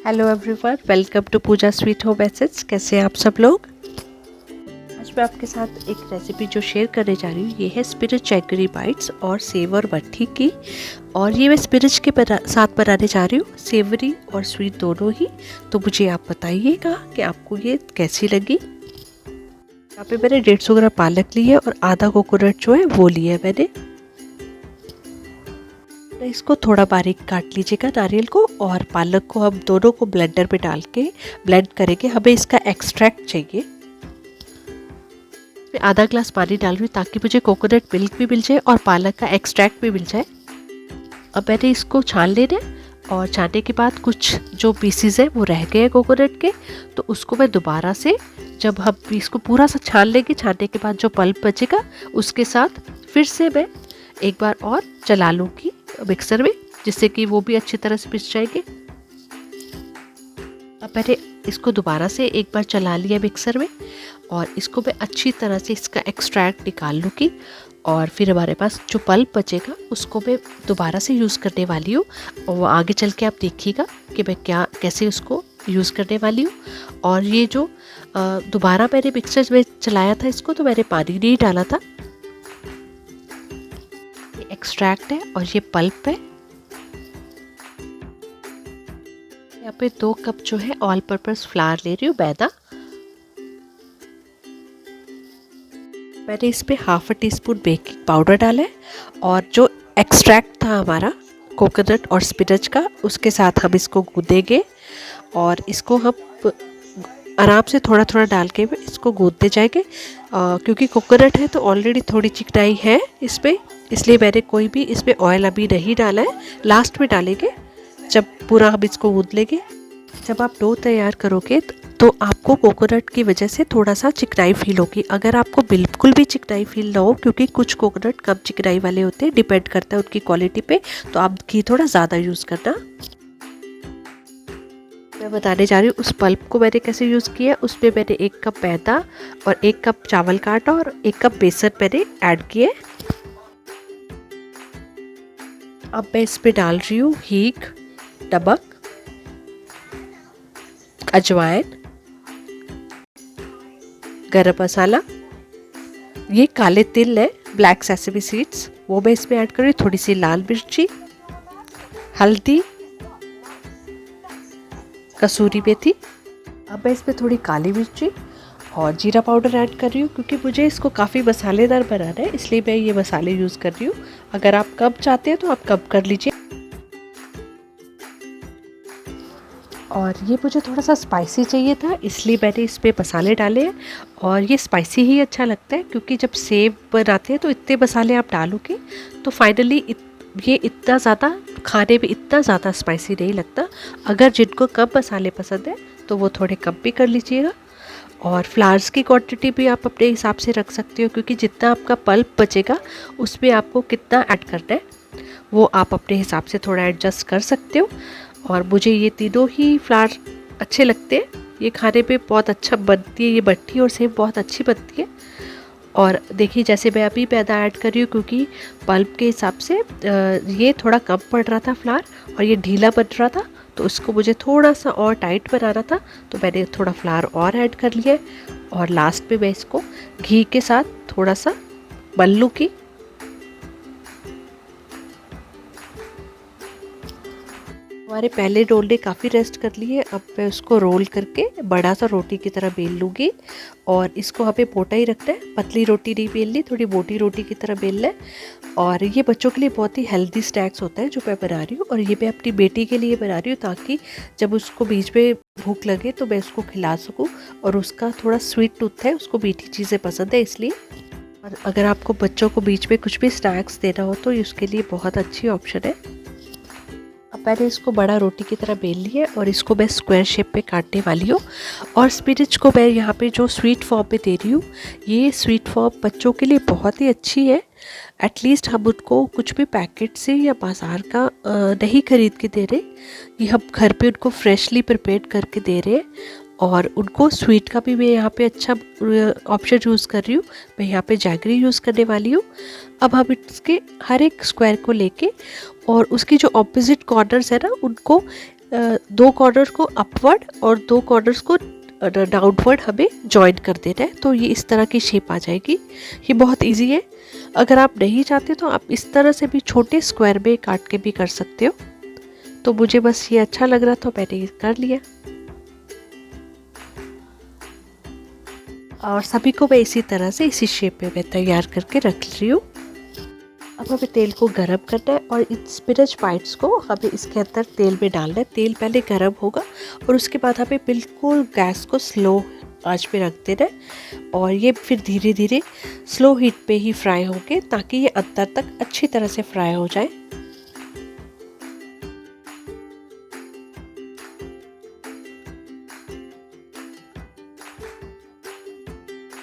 Hello everyone, welcome to Pooja sweet home assets. कैसे हैं आप सब लोग। आज मैं आपके साथ एक रेसिपी जो शेयर करने जा रही हूँ, ये है स्पिनच एगरी बाइट्स और सेव और मट्ठी की। और ये मैं स्पिनच के साथ बनाने जा रही हूँ, सेवरी और स्वीट दोनों ही। तो मुझे आप बताइएगा कि आपको ये कैसी लगी। यहाँ पे मैंने 150 ग्राम पालक ली है और आधा कोकोनट जो है वो लिया है मैंने। तो इसको थोड़ा बारीक काट लीजिएगा नारियल को, और पालक को हम दोनों को ब्लेंडर में डाल के ब्लेंड करेंगे। हमें इसका एक्सट्रैक्ट चाहिए। मैं आधा ग्लास पानी डाल रही हूँ ताकि मुझे कोकोनट मिल्क भी मिल जाए और पालक का एक्सट्रैक्ट भी मिल जाए। अब मैंने इसको छान लेना है, और छानने के बाद कुछ जो पीसीज है वो रह गए हैं कोकोनट के, तो उसको मैं दोबारा से, जब हम इसको पूरा सा छान लेंगे, छानने के बाद जो पल्प बचेगा उसके साथ फिर से मैं एक बार और चला लूँगी मिक्सर में, जिससे कि वो भी अच्छी तरह से पिस जाएंगे। अब मैंने इसको दोबारा से एक बार चला लिया मिक्सर में, और इसको मैं अच्छी तरह से इसका एक्सट्रैक्ट निकाल लूँगी। और फिर हमारे पास जो पल्प बचेगा उसको मैं दोबारा से यूज़ करने वाली हूँ, और वो आगे चल के आप देखिएगा कि मैं कैसे उसको यूज़ करने वाली हूँ। और ये जो दोबारा मैंने मिक्सर में चलाया था इसको, तो मैंने पानी नहीं डाला था। ये एक्सट्रैक्ट है और ये पल्प है। यहाँ पे 2 कप जो है ऑल पर्पस फ्लावर ले रही हूँ, मैदा। मैंने इसमें half tea spoon baking powder डाला है, और जो एक्सट्रैक्ट था हमारा कोकोनट और स्पिनच का, उसके साथ हम इसको गूंदेंगे। और इसको हम आराम से थोड़ा थोड़ा डाल के इसको गूंदते जाएंगे, क्योंकि कोकोनट है तो ऑलरेडी थोड़ी चिकनाई है इसमें, इसलिए मैंने कोई भी इसमें ऑयल अभी नहीं डाला है। लास्ट में डालेंगे जब पूरा हम इसको गूंद लेंगे। जब आप डो तैयार करोगे तो आपको कोकोनट की वजह से थोड़ा सा चिकनाई फील होगी। अगर आपको बिल्कुल भी चिकनाई फील ना हो, क्योंकि कुछ कोकोनट कम चिकनाई वाले होते हैं, डिपेंड करता है उनकी क्वालिटी पे, तो आप घी थोड़ा ज़्यादा यूज़ करना। मैं बताने जा रही हूँ उस पल्प को मैंने कैसे यूज़ किया। उसमें मैंने 1 कप मैदा और 1 कप चावल का आटा और 1 कप बेसन मैंने ऐड किए। अब मैं इसमें डाल रही हूँ हींग, नमक, अजवाइन, गरम मसाला, ये काले तिल है, ब्लैक सेसमी सीड्स, वो मैं इसमें ऐड कर रही हूँ। थोड़ी सी लाल मिर्ची, हल्दी, कसूरी मेथी। अब मैं इसमें थोड़ी काली मिर्ची और जीरा पाउडर ऐड कर रही हूँ, क्योंकि मुझे इसको काफ़ी मसालेदार बनाना है, इसलिए मैं ये मसाले यूज़ कर रही हूँ। अगर आप कम चाहते हैं तो आप कम कर लीजिए। और ये मुझे थोड़ा सा स्पाइसी चाहिए था, इसलिए मैंने इस पे मसाले डाले हैं। और ये स्पाइसी ही अच्छा लगता है, क्योंकि जब सेव बनाते हैं तो इतने मसाले आप डालोगे तो फाइनली ये इतना ज़्यादा खाने में इतना ज़्यादा स्पाइसी नहीं लगता। अगर जिनको कम मसाले पसंद है तो वो थोड़े कम भी कर लीजिएगा। और फ्लावर्स की क्वांटिटी भी आप अपने हिसाब से रख सकते हो, क्योंकि जितना आपका पल्प बचेगा उसमें आपको कितना ऐड करना है वो आप अपने हिसाब से थोड़ा एडजस्ट कर सकते हो। और मुझे ये तीनों ही फ्लावर अच्छे लगते हैं, ये खाने पे बहुत अच्छा बनती है। ये मट्ठी और सेव बहुत अच्छी बनती है। और देखिए जैसे मैं अभी मैदा ऐड कर रही हूँ, क्योंकि पल्प के हिसाब से ये थोड़ा कम पड़ रहा था फ्लावर, और ये ढीला बन रहा था, तो उसको मुझे थोड़ा सा और टाइट बनाना था, तो मैंने थोड़ा फ्लावर और ऐड कर लिया। और लास्ट में मैं इसको घी के साथ थोड़ा सा मल लूँगी। हमारे पहले रोल ने काफ़ी रेस्ट कर ली है। अब मैं उसको रोल करके बड़ा सा रोटी की तरह बेल लूँगी, और इसको हमें मोटा ही रखना है, पतली रोटी नहीं बेलनी, थोड़ी मोटी रोटी की तरह बेलना है। और ये बच्चों के लिए बहुत ही हेल्दी स्नैक्स होता है जो मैं बना रही हूँ, और ये मैं अपनी बेटी के लिए बना रही हूँ, ताकि जब उसको बीच में भूख लगे तो मैं उसको खिला सकूँ। और उसका थोड़ा स्वीट टूथ है, उसको मीठी चीज़ें पसंद है, इसलिए। और अगर आपको बच्चों को बीच में कुछ भी स्नैक्स देना हो तो उसके लिए बहुत अच्छी ऑप्शन है। अब मैंने इसको बड़ा रोटी की तरह बेल लिया है, और इसको मैं स्क्वायर शेप में काटने वाली हूँ। और स्पिनच को मैं यहाँ पे जो स्वीट फॉर्म में दे रही हूँ, ये स्वीट फॉर्म बच्चों के लिए बहुत ही अच्छी है। एटलीस्ट हम उनको कुछ भी पैकेट से या बाज़ार का नहीं खरीद के दे रहे, ये हम घर पे उनको फ्रेशली प्रिपेयर करके दे रहे हैं। और उनको स्वीट का भी मैं यहाँ पे अच्छा ऑप्शन यूज़ कर रही हूँ। मैं यहाँ पे जैगरी यूज़ करने वाली हूँ। अब हम इसके हर एक स्क्वायर को लेके और उसकी जो ऑपोजिट कॉर्नर्स है ना, उनको दो कॉर्नर को अपवर्ड और दो कॉर्नर्स को डाउनवर्ड हमें जॉइन कर देना है, तो ये इस तरह की शेप आ जाएगी। ये बहुत इजी है। अगर आप नहीं चाहते तो आप इस तरह से भी छोटे स्क्वायर में काट के भी कर सकते हो। तो मुझे बस ये अच्छा लग रहा था, मैंने ये कर लिया। और सभी को मैं इसी तरह से इसी शेप में मैं तैयार करके रख रही हूँ। अब हमें तेल को गरम करना है और इन स्पिनच बाइट्स को हमें इसके अंदर तेल में डालना है। तेल पहले गरम होगा और उसके बाद हमें बिल्कुल गैस को स्लो आंच पे रख देना है और ये फिर धीरे धीरे स्लो हीट पे ही फ्राई होंगे ताकि ये अंदर तक अच्छी तरह से फ्राई हो जाए।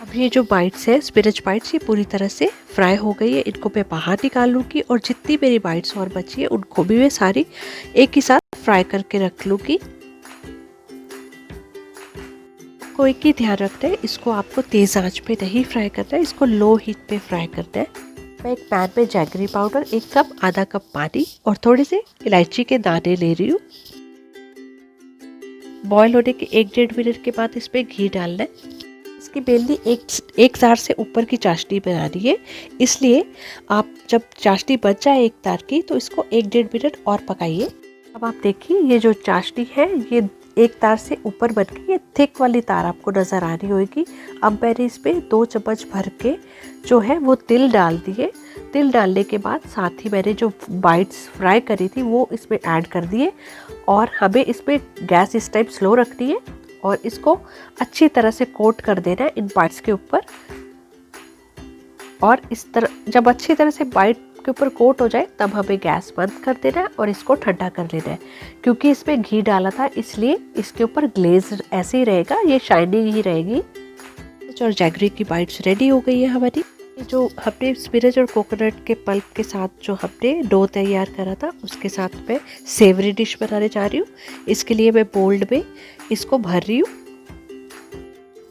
अब ये जो बाइट्स है स्पिनच बाइट्स, ये पूरी तरह से फ्राई हो गई है। इनको मैं बाहर निकाल लूँगी और जितनी मेरी बाइट्स और बची है उनको भी मैं सारी एक ही साथ फ्राई करके रख लूँगी। कोई की ध्यान रखना है, इसको आपको तेज़ आंच पे नहीं फ्राई करना है, इसको लो हीट पे फ्राई करना है। मैं एक पैन में जैगरी पाउडर 1 कप, आधा कप पानी और थोड़े से इलायची के दाने ले रही हूँ। बॉईल होने के 1-1.5 मिनट के बाद इसमें घी डालना है। इसकी बेलनी एक तार से ऊपर की चाशनी बनानी है, इसलिए आप जब चाशनी बच जाए एक तार की तो इसको 1-1.5 मिनट और पकाइए। अब आप देखिए ये जो चाशनी है ये एक तार से ऊपर बन गई, ये थिक वाली तार आपको नज़र आ रही होगी। अब मैंने इस पर 2 चम्मच भर के जो है वो तिल डाल दिए। तिल डालने के बाद साथ ही मैंने जो बाइट्स फ्राई करी थी वो इसमें ऐड कर दिए और हमें इसमें गैस इस टाइप स्लो रखनी है और इसको अच्छी तरह से कोट कर देना है इन बाइट्स के ऊपर। और इस तरह जब अच्छी तरह से बाइट के ऊपर कोट हो जाए तब हमें गैस बंद कर देना है और इसको ठंडा कर लेना है। क्योंकि इसमें घी डाला था इसलिए इसके ऊपर ग्लेज ऐसे ही रहेगा, ये शाइनिंग ही रहेगी। और जैगरी की बाइट्स रेडी हो गई है हमारी। जो हमने स्पिनच और कोकोनट के पल्प के साथ जो हमने डो तैयार करा था उसके साथ मैं सेवरी डिश बनाने जा रही हूँ। इसके लिए मैं बोल्ड में इसको भर रही हूँ।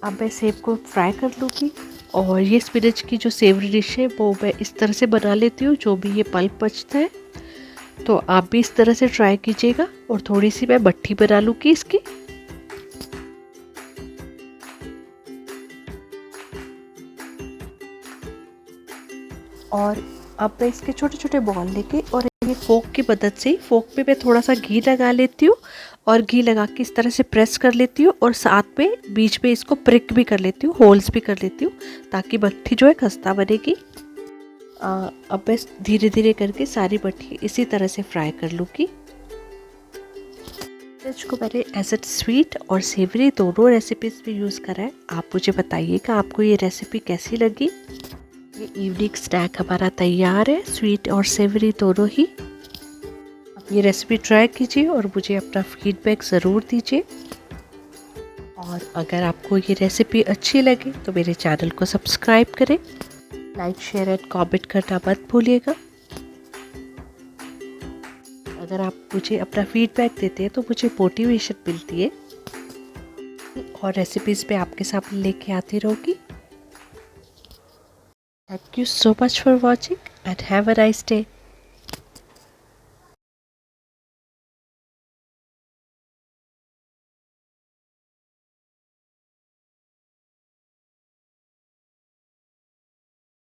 अब मैं सेब को फ्राई कर लूँगी और ये स्पिनच की जो सेवरी डिश है वो मैं इस तरह से बना लेती हूँ, जो भी ये पल्प बचता है। तो आप भी इस तरह से ट्राई कीजिएगा। और थोड़ी सी मैं मट्ठी बना लूँगी इसकी। और अब मैं इसके छोटे छोटे बॉल लेके और ये फोक की मदद से फोक पे मैं थोड़ा सा घी लगा लेती हूँ और घी लगा के इस तरह से प्रेस कर लेती हूँ और साथ में बीच में इसको प्रिक भी कर लेती हूँ, होल्स भी कर लेती हूँ ताकि मट्ठी जो है खस्ता बनेगी। अब मैं धीरे धीरे करके सारी मट्ठी इसी तरह से फ्राई कर लूँगी। को मैंने एज ए स्वीट और सेवरी दोनों रेसिपीज में यूज़ करा है। आप मुझे बताइएगा आपको ये रेसिपी कैसी लगी। ये इवनिंग स्नैक हमारा तैयार है, स्वीट और सेवरी दोनों ही। आप ये रेसिपी ट्राई कीजिए और मुझे अपना फीडबैक ज़रूर दीजिए। और अगर आपको ये रेसिपी अच्छी लगे तो मेरे चैनल को सब्सक्राइब करें, लाइक शेयर एंड कमेंट करना मत भूलिएगा। अगर आप मुझे अपना फीडबैक देते हैं तो मुझे मोटिवेशन मिलती है और रेसिपीज़ पे आपके सामने लेके आती रहूँगी। Thank you so much for watching and have a nice day.